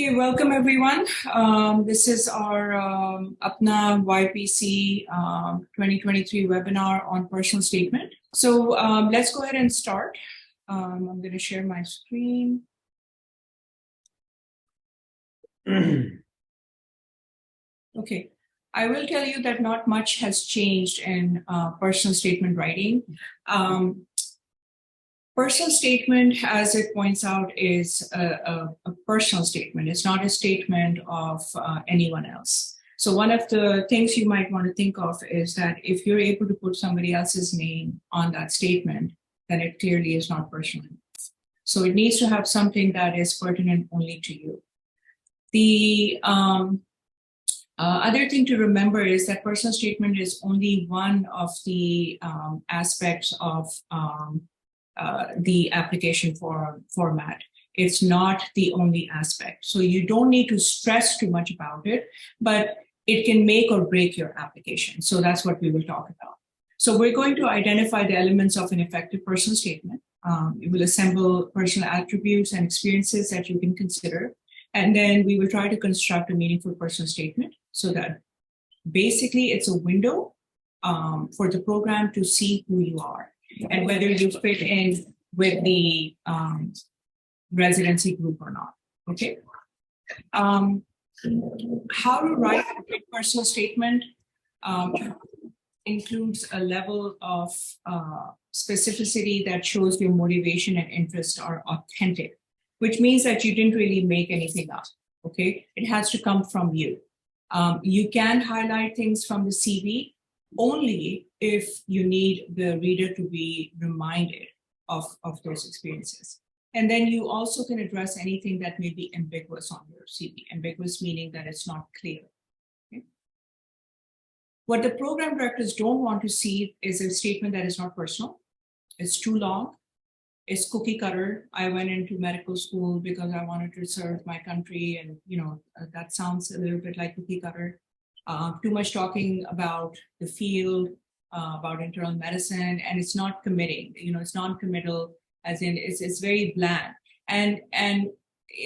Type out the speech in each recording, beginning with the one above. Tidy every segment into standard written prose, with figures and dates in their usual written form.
Okay, welcome everyone. This is our APPNA YPC 2023 webinar on personal statement. So let's go ahead and start. I'm going to share my screen. Okay, I will tell you that not much has changed in personal statement writing. Personal statement, as it points out, is a personal statement. It's not a statement of anyone else. So one of the things you might want to think of is that if you're able to put somebody else's name on that statement, then it clearly is not personal. So it needs to have something that is pertinent only to you. The other thing to remember is that personal statement is only one of the aspects of the application format. It's not the only aspect. So you don't need to stress too much about it, but it can make or break your application. So that's what we will talk about. So we're going to identify the elements of an effective personal statement. It will assemble personal attributes and experiences that you can consider. And then we will try to construct a meaningful personal statement so that basically it's a window for the program to see who you are and whether you fit in with the residency group or not, okay? How to write a good personal statement includes a level of specificity that shows your motivation and interest are authentic, which means that you didn't really make anything up, okay? It has to come from you. You can highlight things from the CV only if you need the reader to be reminded of those experiences. And then you also can address anything that may be ambiguous on your CV, ambiguous meaning that it's not clear. Okay? What the program directors don't want to see is a statement that is not personal, it's too long, it's cookie cutter. I went into medical school because I wanted to serve my country, and that sounds a little bit like cookie cutter. Too much talking about the field, about internal medicine, and it's not committing. It's non-committal, as in it's very bland. And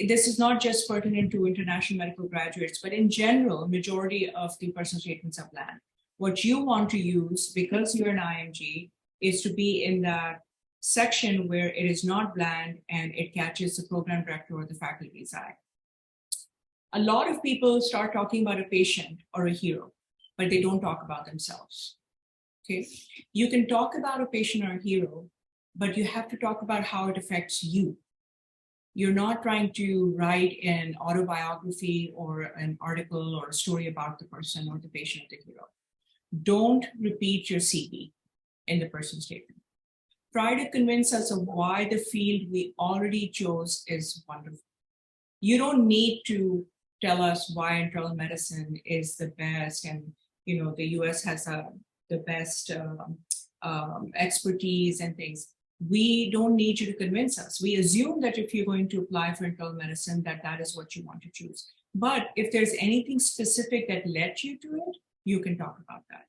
this is not just pertinent to international medical graduates, but in general, majority of the personal statements are bland. What you want to use, because you're an IMG, is to be in that section where it is not bland and it catches the program director or the faculty's eye. A lot of people start talking about a patient or a hero, but they don't talk about themselves, okay? You can talk about a patient or a hero, but you have to talk about how it affects you. You're not trying to write an autobiography or an article or a story about the person or the patient or the hero. Don't repeat your CV in the personal statement. Try to convince us of why the field we already chose is wonderful. You don't need to tell us why internal medicine is the best, and the US has the best expertise and things. We don't need you to convince us. We assume that if you're going to apply for internal medicine, that is what you want to choose. But if there's anything specific that led you to it, you can talk about that.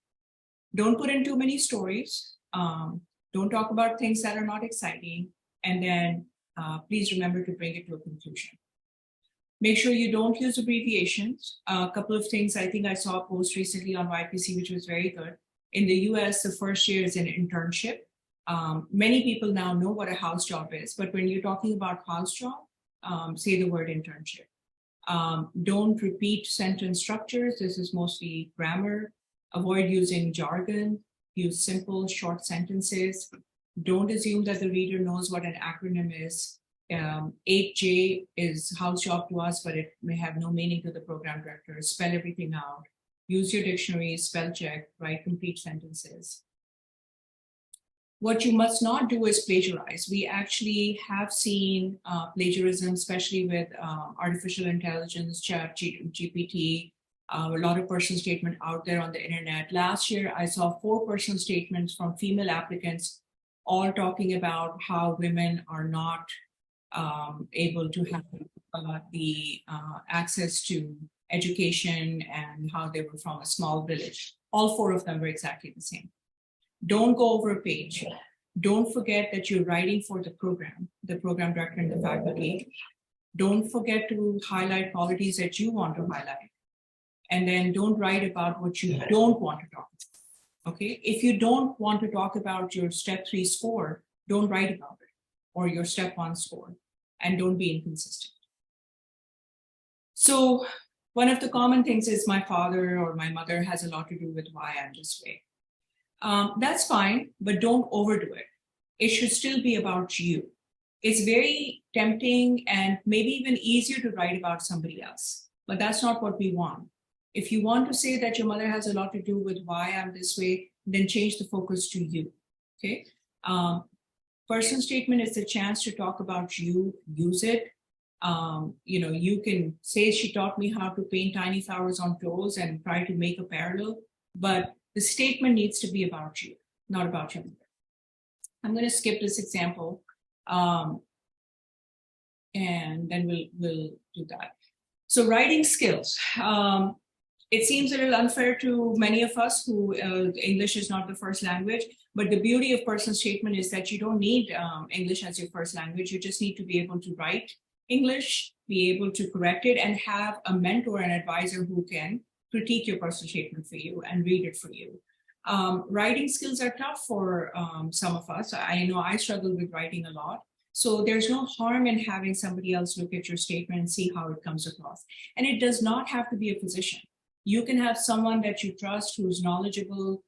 Don't put in too many stories. Don't talk about things that are not exciting. And then please remember to bring it to a conclusion. Make sure you don't use abbreviations. A couple of things I think I saw a post recently on YPC, which was very good. In the US, the first year is an internship. Many people now know what a house job is, but when you're talking about house job, say the word internship. Don't repeat sentence structures. This is mostly grammar. Avoid using jargon. Use simple, short sentences. Don't assume that the reader knows what an acronym is. 8J is house job to us, but it may have no meaning to the program director. Spell everything out. Use your dictionary, spell check, write complete sentences. What you must not do is plagiarize. We actually have seen plagiarism, especially with artificial intelligence, chat, GPT, a lot of personal statements out there on the internet. Last year, I saw 4 personal statements from female applicants, all talking about how women are not able to have the access to education and how they were from a small village. All 4 of them were exactly the same. Don't go over a page. Don't forget that you're writing for the program director and the faculty. Don't forget to highlight qualities that you want to highlight. And then don't write about what you don't want to talk about. Okay. If you don't want to talk about your step 3 score, don't write about it, or your step 1 score, and don't be inconsistent. So one of the common things is my father or my mother has a lot to do with why I'm this way. That's fine, but don't overdo it. It should still be about you. It's very tempting and maybe even easier to write about somebody else, but that's not what we want. If you want to say that your mother has a lot to do with why I'm this way, then change the focus to you. Okay. Personal statement is the chance to talk about you, use it. You can say she taught me how to paint tiny flowers on clothes and try to make a parallel, but the statement needs to be about you, not about your mother. I'm going to skip this example, and then we'll do that. So writing skills. It seems a little unfair to many of us who English is not the first language, but the beauty of personal statement is that you don't need English as your first language. You just need to be able to write English, be able to correct it, and have a mentor and advisor who can critique your personal statement for you and read it for you. Writing skills are tough for some of us. I know I struggle with writing a lot. So there's no harm in having somebody else look at your statement and see how it comes across. And it does not have to be a physician. You can have someone that you trust who's knowledgeable,